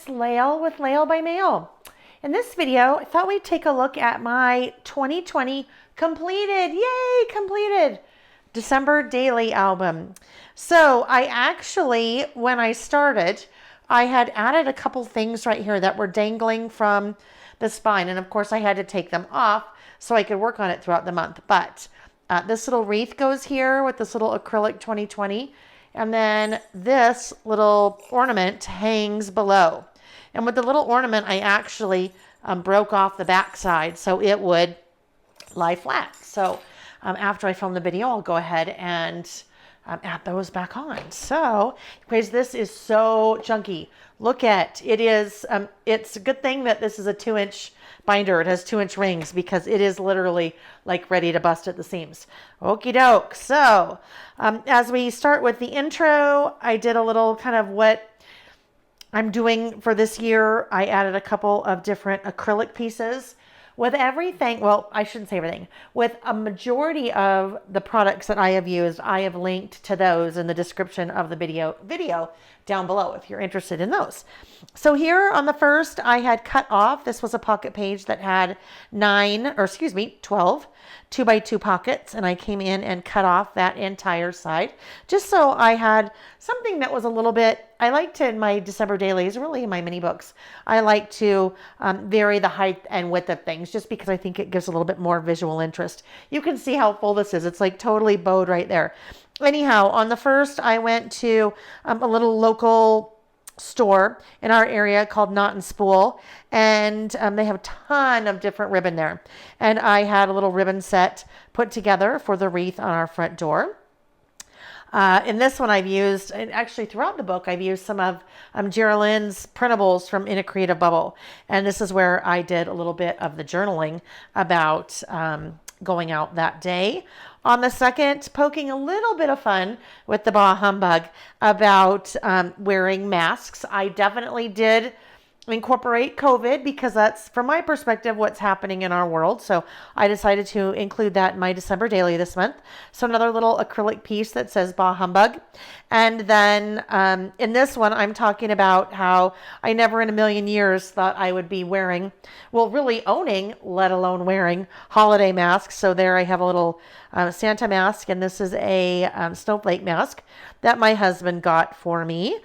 it's Lael with Lael by Mail. In this video, I thought we'd take a look at my 2020 completed December daily album. So I actually, when I started, I had added a couple things right here that were dangling from the spine. And of course I had to take them off so I could work on it throughout the month. But this little wreath goes here with this little acrylic 2020. And then this little ornament hangs below. And with the little ornament, I actually broke off the back side so it would lie flat. So after I film the video, I'll go ahead and add those back on. So, because this is so chunky. Look at it is, it's a good thing that this is a 2-inch binder. It has 2-inch rings because it is literally like ready to bust at the seams. Okie doke. So as we start with the intro, I did a little kind of what I'm doing for this year. I added a couple of different acrylic pieces. With everything, well, I shouldn't say everything. With a majority of the products that I have used, I have linked to those in the description of the video down below if you're interested in those. So here on the first, I had cut off, this was a pocket page that had 12 2x2 pockets, and I came in and cut off that entire side just so I had something that was a little bit, I like to, in my December dailies, really in my mini books, I like to vary the height and width of things just because I think it gives a little bit more visual interest. You can see how full this is. It's like totally bowed right there. Anyhow, on the first, I went to a little local store in our area called Knot and Spool, and they have a ton of different ribbon there. And I had a little ribbon set put together for the wreath on our front door. In this one I've used, and actually throughout the book, I've used some of Geraldine's printables from In a Creative Bubble. And this is where I did a little bit of the journaling about going out that day. On the second, poking a little bit of fun with the bah humbug about wearing masks. I definitely did incorporate COVID because that's, from my perspective, what's happening in our world. So I decided to include that in my December daily this month. So another little acrylic piece that says bah humbug. And then in this one, I'm talking about how I never in a million years thought I would be wearing, well, really owning, let alone wearing holiday masks. So there I have a little Santa mask, and this is a snowflake mask that my husband got for me.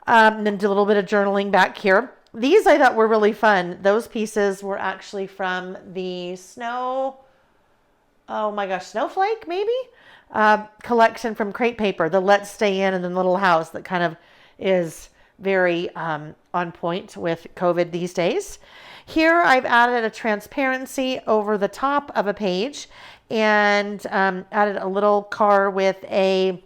And then did a little bit of journaling back here. These I thought were really fun. Those pieces were actually from the snowflake maybe? Collection from Crate Paper, the Let's Stay In and the Little House that kind of is very on point with COVID these days. Here I've added a transparency over the top of a page and added a little car with a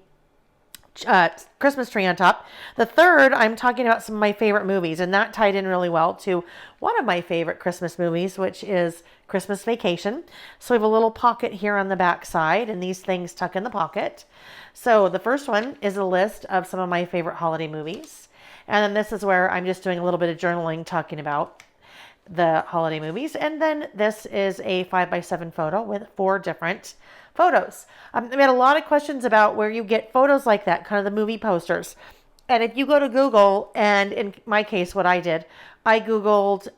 Christmas tree on top. The third, I'm talking about some of my favorite movies, and that tied in really well to one of my favorite Christmas movies, which is Christmas Vacation. So we have a little pocket here on the back side, and these things tuck in the pocket. So the first one is a list of some of my favorite holiday movies. And then this is where I'm just doing a little bit of journaling talking about the holiday movies. And then this is a 5x7 photo with 4 different photos. I had a lot of questions about where you get photos like that, kind of the movie posters. And if you go to Google, and in my case, what I did, I Googled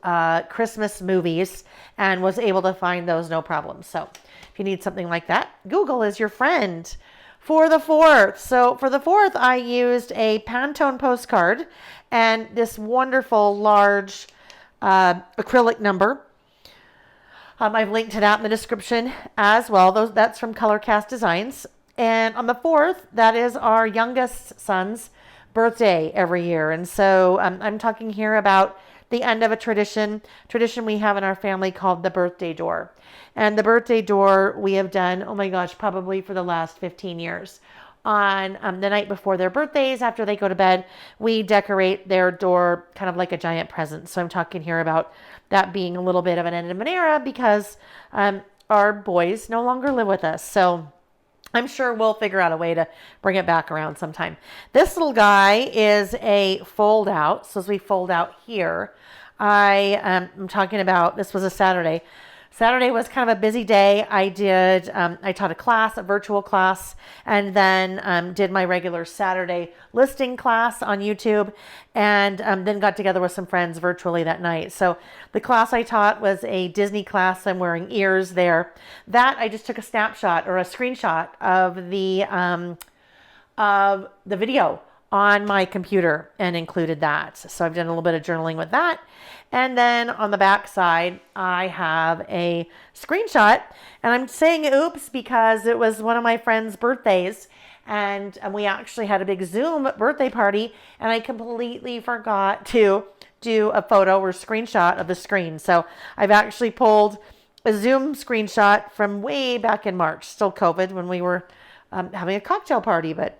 Christmas movies and was able to find those no problem. So if you need something like that, Google is your friend. For the 4th, so for the 4th, I used a Pantone postcard and this wonderful large acrylic number. I've linked to that in the description as well. That's from Colorcast Designs. And on the 4th, that is our youngest son's birthday every year. And so I'm talking here about the end of a tradition we have in our family called the birthday door. And the birthday door we have done, oh my gosh, probably for the last 15 years. On the night before their birthdays, after they go to bed, we decorate their door kind of like a giant present. So I'm talking here about that being a little bit of an end of an era because our boys no longer live with us. So I'm sure we'll figure out a way to bring it back around sometime. This little guy is a fold out. So as we fold out here, I'm talking about, this was a Saturday. Saturday was kind of a busy day. I taught a class, a virtual class, and then did my regular Saturday listing class on YouTube, and then got together with some friends virtually that night. So the class I taught was a Disney class. I'm wearing ears there. That I just took a snapshot or a screenshot of the video on my computer and included that. So I've done a little bit of journaling with that. And then on the back side, I have a screenshot, and I'm saying oops because it was one of my friend's birthdays, and we actually had a big Zoom birthday party, and I completely forgot to do a photo or screenshot of the screen. So I've actually pulled a Zoom screenshot from way back in March, still COVID, when we were having a cocktail party, but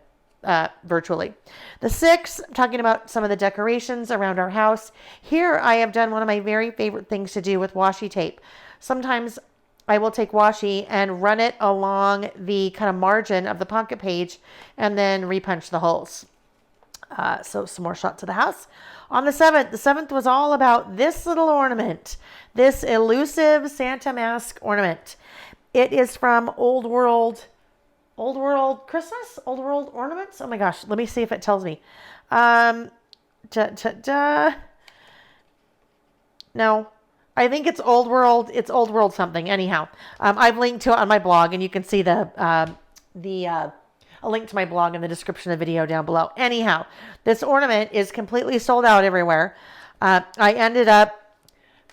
virtually. The 6th, I'm talking about some of the decorations around our house. Here I have done one of my very favorite things to do with washi tape. Sometimes I will take washi and run it along the kind of margin of the pocket page and then repunch the holes. So some more shots of the house. On the 7th was all about this little ornament, this elusive Santa mask ornament. It is from Old World Christmas? Old World Ornaments? Oh my gosh, let me see if it tells me. No, I think it's Old World. It's Old World something. Anyhow, I've linked to it on my blog, and you can see a link to my blog in the description of the video down below. Anyhow, this ornament is completely sold out everywhere. I ended up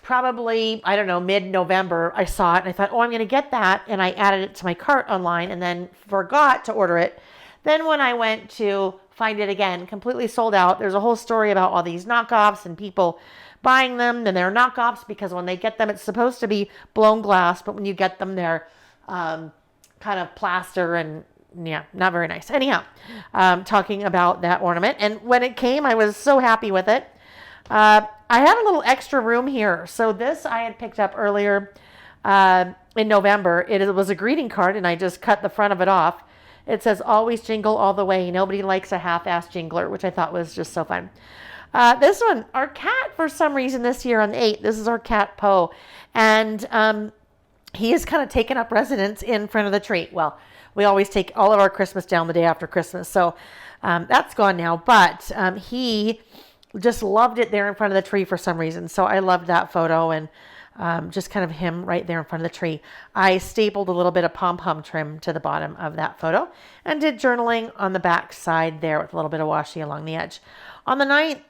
probably, I don't know, mid-November, I saw it and I thought, oh, I'm going to get that. And I added it to my cart online and then forgot to order it. Then when I went to find it again, completely sold out. There's a whole story about all these knockoffs and people buying them, and they're knockoffs because when they get them, it's supposed to be blown glass, but when you get them, they're kind of plaster and yeah, not very nice. Anyhow, talking about that ornament. And when it came, I was so happy with it. I had a little extra room here. So this I had picked up earlier in November. It was a greeting card, and I just cut the front of it off. It says, always jingle all the way. Nobody likes a half-assed jingler, which I thought was just so fun. This one, our cat, for some reason this year on the 8th, this is our cat, Poe. And he has kind of taken up residence in front of the tree. Well, we always take all of our Christmas down the day after Christmas. So that's gone now. But he just loved it there in front of the tree for some reason. So I loved that photo, and just kind of him right there in front of the tree. I stapled a little bit of pom-pom trim to the bottom of that photo and did journaling on the back side there with a little bit of washi along the edge. On the 9th,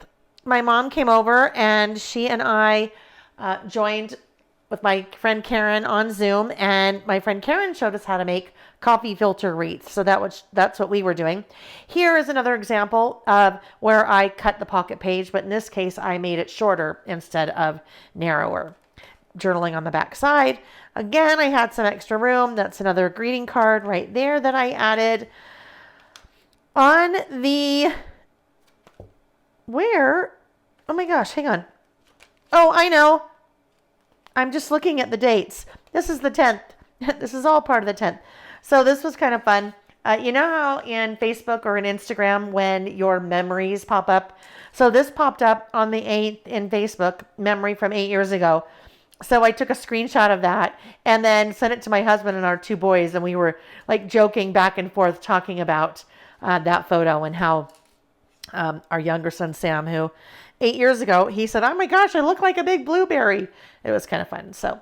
my mom came over, and she and I joined with my friend Karen on Zoom, and my friend Karen showed us how to make coffee filter wreaths. So that's what we were doing. Here is another example of where I cut the pocket page, but in this case, I made it shorter instead of narrower. Journaling on the back side. Again, I had some extra room. That's another greeting card right there that I added. On the, where? Oh my gosh, hang on. Oh, I know. I'm just looking at the dates. This is the 10th. This is all part of the 10th. So this was kind of fun. You know how in Facebook or in Instagram when your memories pop up? So this popped up on the 8th in Facebook, memory from 8 years ago. So I took a screenshot of that and then sent it to my husband and our 2 boys. And we were like joking back and forth talking about that photo and how our younger son, Sam, who 8 years ago, he said, oh my gosh, I look like a big blueberry. It was kind of fun. So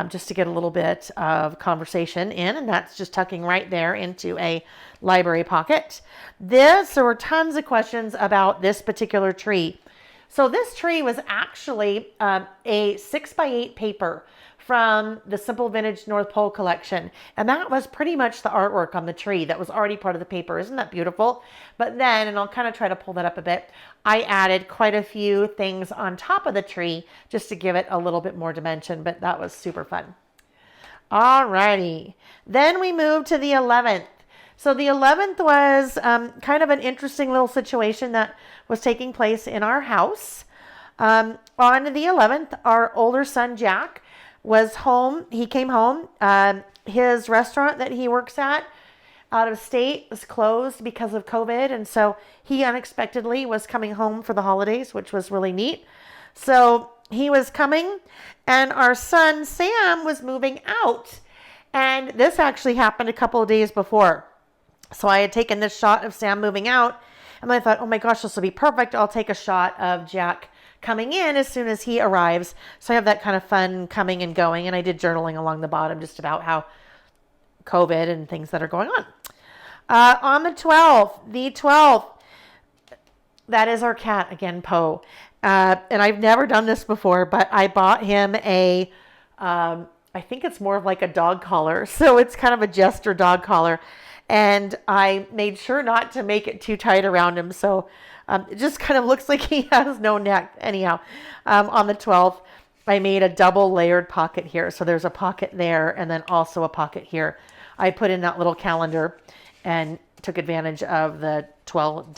just to get a little bit of conversation in, and that's just tucking right there into a library pocket. There were tons of questions about this particular tree. So this tree was actually a 6x8 paper from the Simple Vintage North Pole collection. And that was pretty much the artwork on the tree that was already part of the paper. Isn't that beautiful? But then, and I'll kind of try to pull that up a bit, I added quite a few things on top of the tree just to give it a little bit more dimension, but that was super fun. Alrighty. Then we moved to the 11th. So the 11th was kind of an interesting little situation that was taking place in our house. On the 11th, our older son, Jack, was home. He came home. His restaurant that he works at out of state was closed because of COVID. And so he unexpectedly was coming home for the holidays, which was really neat. So he was coming, and our son Sam was moving out. And this actually happened a couple of days before. So I had taken this shot of Sam moving out, and I thought, oh my gosh, this will be perfect. I'll take a shot of Jack coming in as soon as he arrives. So I have that kind of fun coming and going. And I did journaling along the bottom just about how COVID and things that are going on. On the 12th, that is our cat again, Poe. And I've never done this before, but I bought him I think it's more of like a dog collar. So it's kind of a jester dog collar. And I made sure not to make it too tight around him. So it just kind of looks like he has no neck. Anyhow, on the 12th, I made a double layered pocket here. So there's a pocket there and then also a pocket here. I put in that little calendar and took advantage of the 12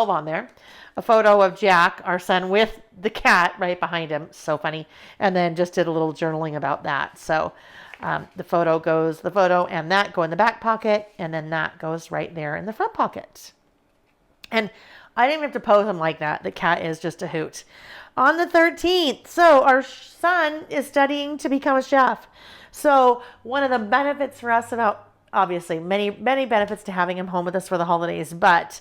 on there. A photo of Jack, our son, with the cat right behind him. So funny. And then just did a little journaling about that. So the photo and that go in the back pocket, and then that goes right there in the front pocket. And I didn't even have to pose him like that. The cat is just a hoot. On the 13th, so our son is studying to become a chef. So one of the benefits for us about, obviously, many benefits to having him home with us for the holidays, but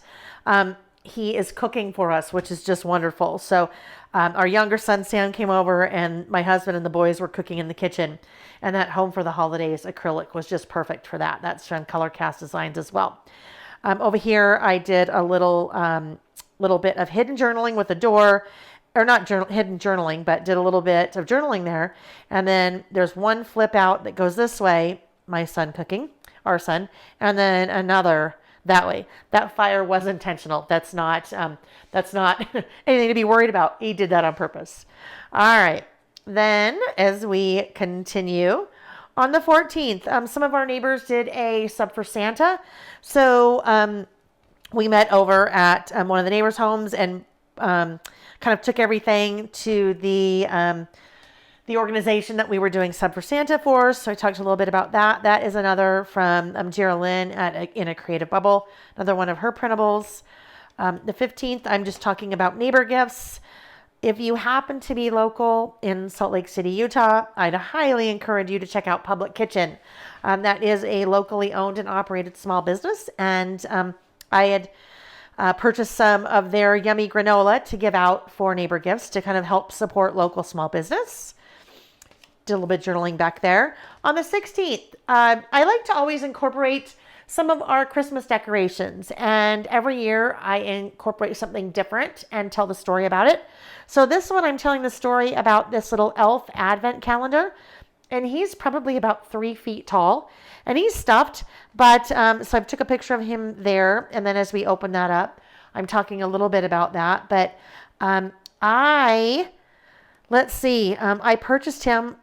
he is cooking for us, which is just wonderful. So our younger son, Sam, came over, and my husband and the boys were cooking in the kitchen. And that Home for the Holidays acrylic was just perfect for that. That's from Color Cast Designs as well. Over here, I did a little bit of hidden journaling with a door, or not hidden journaling, but did a little bit of journaling there. And then there's one flip out that goes this way, my son cooking, our son, and then another that way. That fire was intentional. That's not anything to be worried about. He did that on purpose. All right. Then as we continue on the 14th, some of our neighbors did a sub for Santa. So we met over at one of the neighbors' homes and kind of took everything to the organization that we were doing Sub for Santa for. So I talked a little bit about that. That is another from Geraldine in a Creative Bubble, another one of her printables. The 15th, I'm just talking about neighbor gifts. If you happen to be local in Salt Lake City, Utah, I'd highly encourage you to check out Public Kitchen. That is a locally owned and operated small business. And I had purchased some of their yummy granola to give out for neighbor gifts to kind of help support local small business. Did a little bit of journaling back there. On the 16th, I like to always incorporate some of our Christmas decorations. And every year I incorporate something different and tell the story about it. So this one, I'm telling the story about this little elf advent calendar. And he's probably about 3 feet tall. And he's stuffed. But so I took a picture of him there. And then as we open that up, I'm talking a little bit about that. But I purchased him.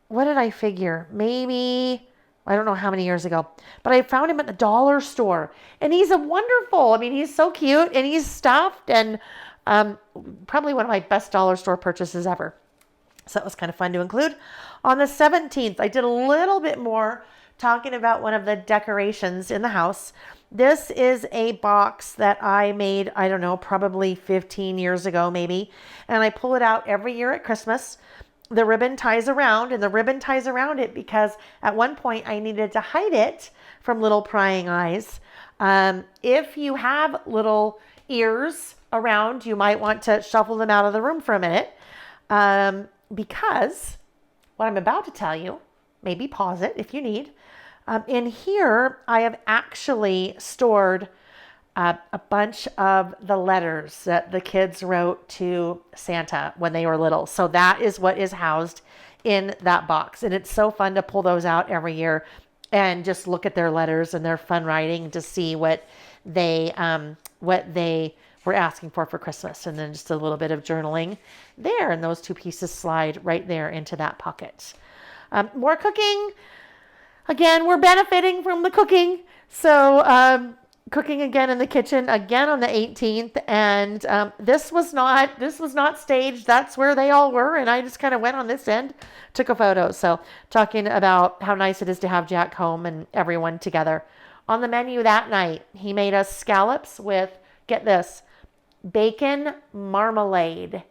What did I figure? Maybe, I don't know how many years ago, but I found him at the dollar store, and he's he's so cute, and he's stuffed, and probably one of my best dollar store purchases ever. So that was kind of fun to include. On the 17th, I did a little bit more talking about one of the decorations in the house. This is a box that I made, I don't know, probably 15 years ago, maybe, and I pull it out every year at Christmas. The ribbon ties around, and the ribbon ties around it because at one point I needed to hide it from little prying eyes. If you have little ears around, you might want to shuffle them out of the room for a minute because what I'm about to tell you, maybe pause it if you need. In here, I have actually stored a bunch of the letters that the kids wrote to Santa when they were little. So that is what is housed in that box. And it's so fun to pull those out every year and just look at their letters and their fun writing to see what they were asking for Christmas. And then just a little bit of journaling there. And those 2 pieces slide right there into that pocket. More cooking. Again, we're benefiting from the cooking. So, cooking again in the kitchen again on the 18th, and this was not staged. That's where they all were, and I just kind of went on this end, took a photo. So talking about how nice it is to have Jack home and everyone together. On the menu that night, he made us scallops with, get this, bacon marmalade.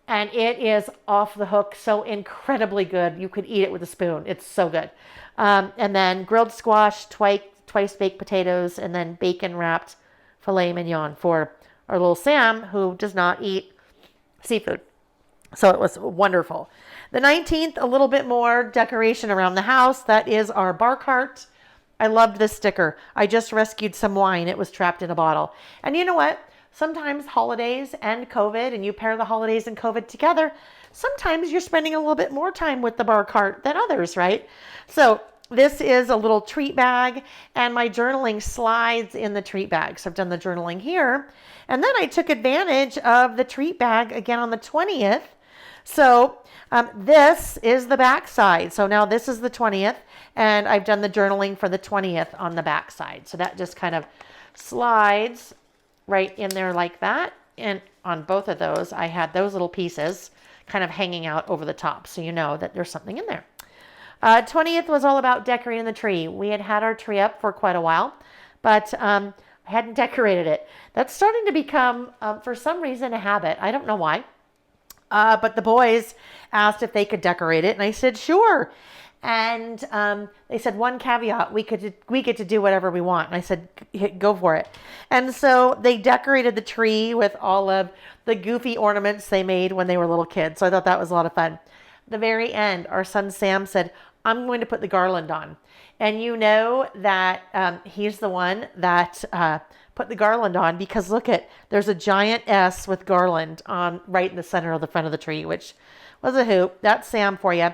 and it is off the hook, so incredibly good. You could eat it with a spoon. It's so good. And then grilled squash, twice baked potatoes, and then bacon wrapped filet mignon for our little Sam, who does not eat seafood. So it was wonderful. The 19th, a little bit more decoration around the house. That is our bar cart. I loved this sticker. I just rescued some wine. It was trapped in a bottle. And you know what? Sometimes holidays and COVID, and you pair the holidays and COVID together, sometimes you're spending a little bit more time with the bar cart than others, right? So this is a little treat bag, and my journaling slides in the treat bag. So I've done the journaling here. And then I took advantage of the treat bag again on the 20th. So this is the back side. So now this is the 20th, and I've done the journaling for the 20th on the back side. So that just kind of slides right in there like that. And on both of those, I had those little pieces kind of hanging out over the top, so you know that there's something in there. 20th was all about decorating the tree. We had our tree up for quite a while, but I hadn't decorated it. That's starting to become, for some reason, a habit. I don't know why. But the boys asked if they could decorate it, and I said, sure. And they said, one caveat, we get to do whatever we want. And I said, go for it. And so they decorated the tree with all of the goofy ornaments they made when they were little kids. So I thought that was a lot of fun. The very end, our son Sam said, I'm going to put the garland on. And you know that he's the one that put the garland on, because look there's a giant S with garland on right in the center of the front of the tree, which was a hoot. That's Sam for you.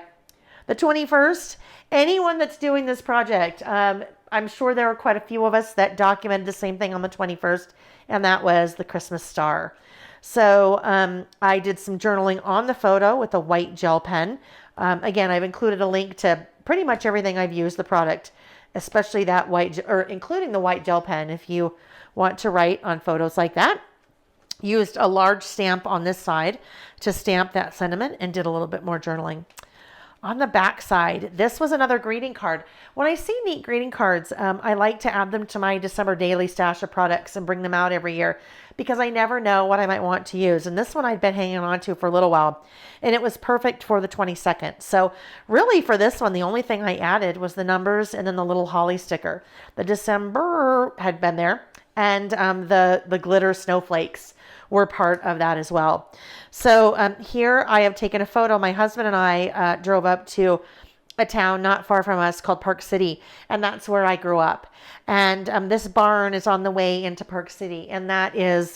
The 21st, anyone that's doing this project, I'm sure there were quite a few of us that documented the same thing on the 21st, and that was the Christmas star. So I did some journaling on the photo with a white gel pen. Again, I've included a link to pretty much everything I've used the product, especially that including the white gel pen if you want to write on photos like that. Used a large stamp on this side to stamp that sentiment and did a little bit more journaling. On the back side, this was another greeting card. When I see neat greeting cards, I like to add them to my December daily stash of products and bring them out every year, because I never know what I might want to use. And this one I'd been hanging on to for a little while, and it was perfect for the 22nd. So really for this one, the only thing I added was the numbers and then the little holly sticker. The December had been there, and the glitter snowflakes were part of that as well. So here I have taken a photo. My husband and I drove up to a town not far from us called Park City, and that's where I grew up. And this barn is on the way into Park City, and that is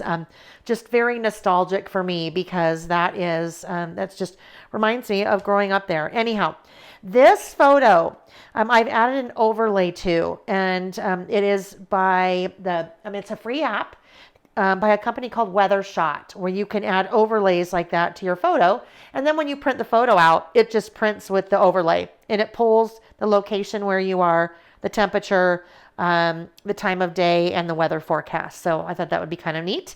just very nostalgic for me, because that's just reminds me of growing up there. Anyhow, this photo I've added an overlay to, and it is by it's a free app by a company called WeatherShot, where you can add overlays like that to your photo. And then when you print the photo out, it just prints with the overlay, and it pulls the location where you are, the temperature, the time of day, and the weather forecast. So I thought that would be kind of neat.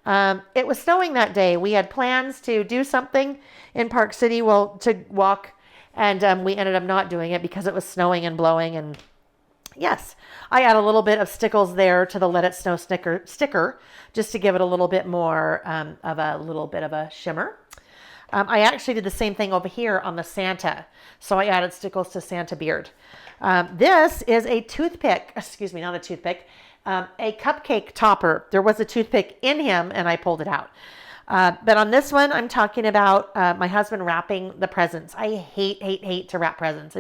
It was snowing that day. We had plans to do something in Park City, to walk, and we ended up not doing it because it was snowing and blowing. And yes, I add a little bit of stickles there to the Let It Snow sticker, just to give it a little bit more of a shimmer. I actually did the same thing over here on the Santa. So I added stickles to Santa beard. This is a toothpick, excuse me, not a toothpick, a cupcake topper. There was a toothpick in him, and I pulled it out. But on this one, I'm talking about my husband wrapping the presents. I hate to wrap presents.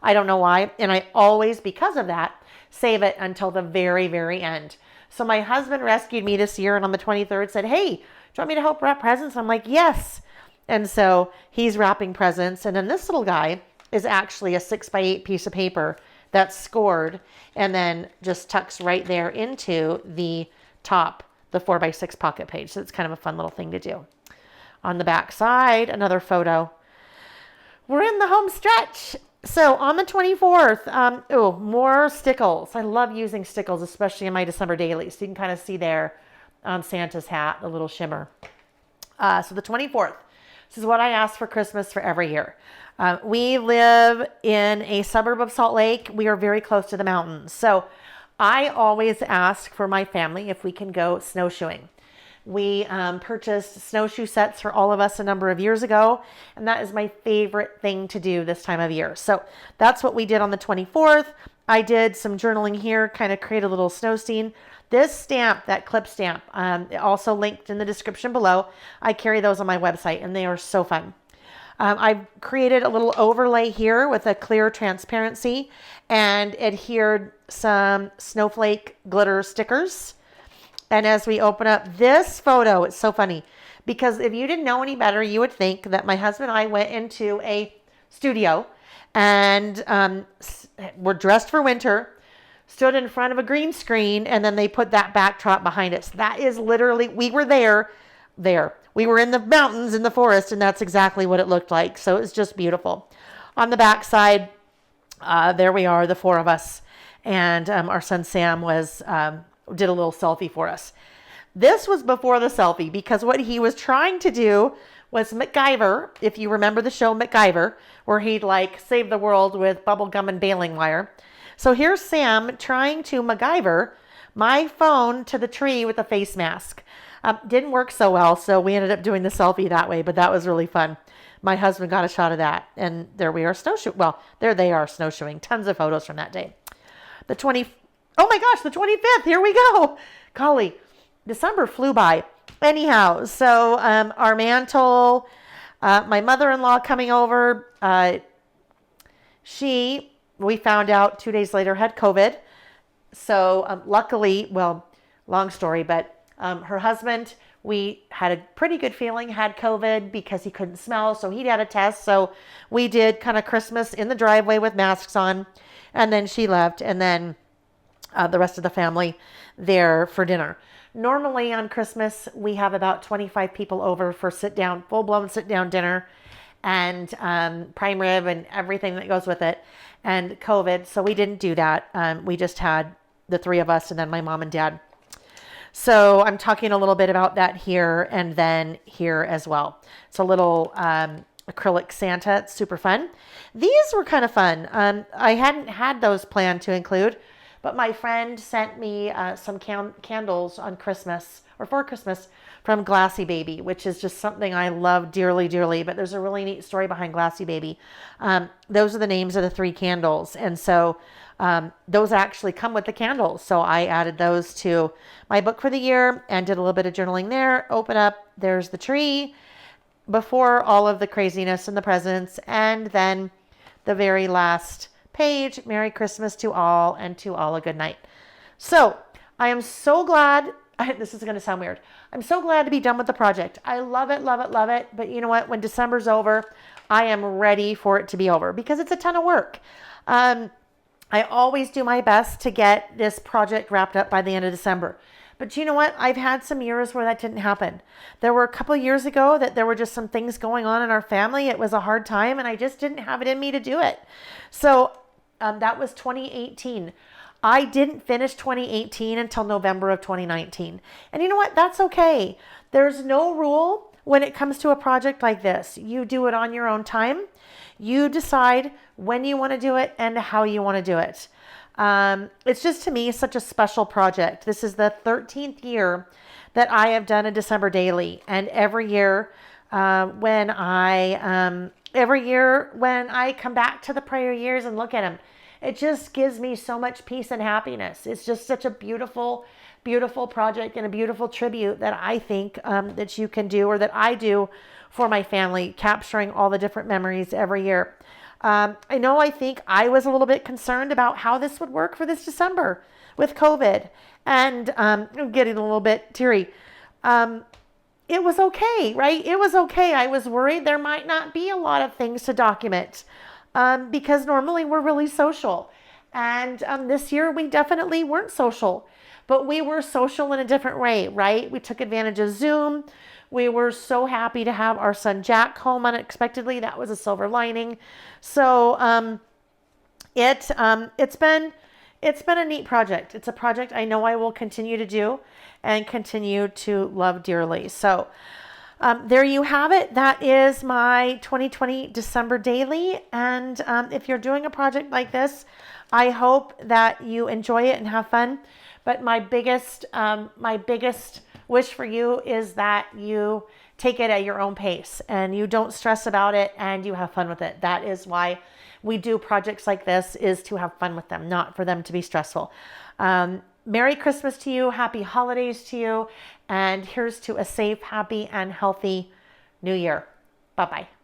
I don't know why. And I always, because of that, save it until the very, very end. So my husband rescued me this year, and on the 23rd said, hey, do you want me to help wrap presents? I'm like, yes. And so he's wrapping presents. And then this little guy is actually a 6x8 piece of paper that's scored and then just tucks right there into the top, the 4x6 pocket page. So it's kind of a fun little thing to do. On the back side, another photo. We're in the home stretch. So on the 24th, more stickles. I love using stickles, especially in my December dailies. So you can kind of see there on Santa's hat, the little shimmer. So the 24th, this is what I ask for Christmas for every year. We live in a suburb of Salt Lake. We are very close to the mountains. So I always ask for my family if we can go snowshoeing. We purchased snowshoe sets for all of us a number of years ago, and that is my favorite thing to do this time of year. So that's what we did on the 24th. I did some journaling here, kind of create a little snow scene. This stamp, that clip stamp, also linked in the description below. I carry those on my website, and they are so fun. I've created a little overlay here with a clear transparency and adhered some snowflake glitter stickers. And as we open up this photo, it's so funny because if you didn't know any better, you would think that my husband and I went into a studio and were dressed for winter, stood in front of a green screen, and then they put that backdrop behind us. That is literally, we were there. We were in the mountains, in the forest, and that's exactly what it looked like. So it's just beautiful. On the back side, there we are, the four of us. And our son Sam did a little selfie for us. This was before the selfie because what he was trying to do was MacGyver, if you remember the show MacGyver, where he'd like save the world with bubble gum and baling wire. So here's Sam trying to MacGyver my phone to the tree with a face mask. Didn't work so well, so we ended up doing the selfie that way, but that was really fun. My husband got a shot of that, and there we are snowshoeing. Well, there they are snowshoeing. Tons of photos from that day. The 25th, here we go. Golly, December flew by. Anyhow, so our mantle, my mother-in-law coming over, we found out 2 days later had COVID. So luckily, well, long story, but her husband, we had a pretty good feeling had COVID because he couldn't smell. So he'd had a test. So we did kind of Christmas in the driveway with masks on. And then she left. And then the rest of the family there for dinner. Normally on Christmas, we have about 25 people over for full-blown sit-down dinner and prime rib and everything that goes with it. And COVID, so we didn't do that. We just had the three of us and then my mom and dad. So I'm talking a little bit about that here and then here as well. It's a little acrylic Santa. It's super fun. These were kind of fun. I hadn't had those planned to include, but my friend sent me some candles on Christmas or for Christmas from Glassy Baby, which is just something I love dearly, dearly. But there's a really neat story behind Glassy Baby. Those are the names of the 3 candles. And so those actually come with the candles. So I added those to my book for the year and did a little bit of journaling there. Open up, there's the tree before all of the craziness and the presents. And then the very last page, Merry Christmas to all and to all a good night. So I am so glad, this is going to sound weird. I'm so glad to be done with the project. I love it, love it, love it. But you know what? When December's over, I am ready for it to be over because it's a ton of work. I always do my best to get this project wrapped up by the end of December. But you know what? I've had some years where that didn't happen. There were a couple of years ago that there were just some things going on in our family. It was a hard time and I just didn't have it in me to do it. So that was 2018. I didn't finish 2018 until November of 2019. And you know what? That's okay. There's no rule when it comes to a project like this. You do it on your own time. You decide when you want to do it and how you want to do it. It's just, to me, such a special project. This is the 13th year that I have done a December daily. And every year when I come back to the prior years and look at them, it just gives me so much peace and happiness. It's just such a beautiful, beautiful project and a beautiful tribute that I think that you can do, or that I do for my family, capturing all the different memories every year. I think I was a little bit concerned about how this would work for this December with COVID. And I'm getting a little bit teary. It was okay, right? It was okay. I was worried there might not be a lot of things to document because normally we're really social. And this year we definitely weren't social, but we were social in a different way, right? We took advantage of Zoom. We were so happy to have our son Jack home unexpectedly. That was a silver lining. So it's been a neat project. It's a project I know I will continue to do and continue to love dearly. So there you have it. That is my 2020 December daily. And if you're doing a project like this, I hope that you enjoy it and have fun. But my biggest wish for you is that you take it at your own pace and you don't stress about it and you have fun with it. That is why we do projects like this, is to have fun with them, not for them to be stressful. Merry Christmas to you. Happy holidays to you. And here's to a safe, happy, and healthy New Year. Bye-bye.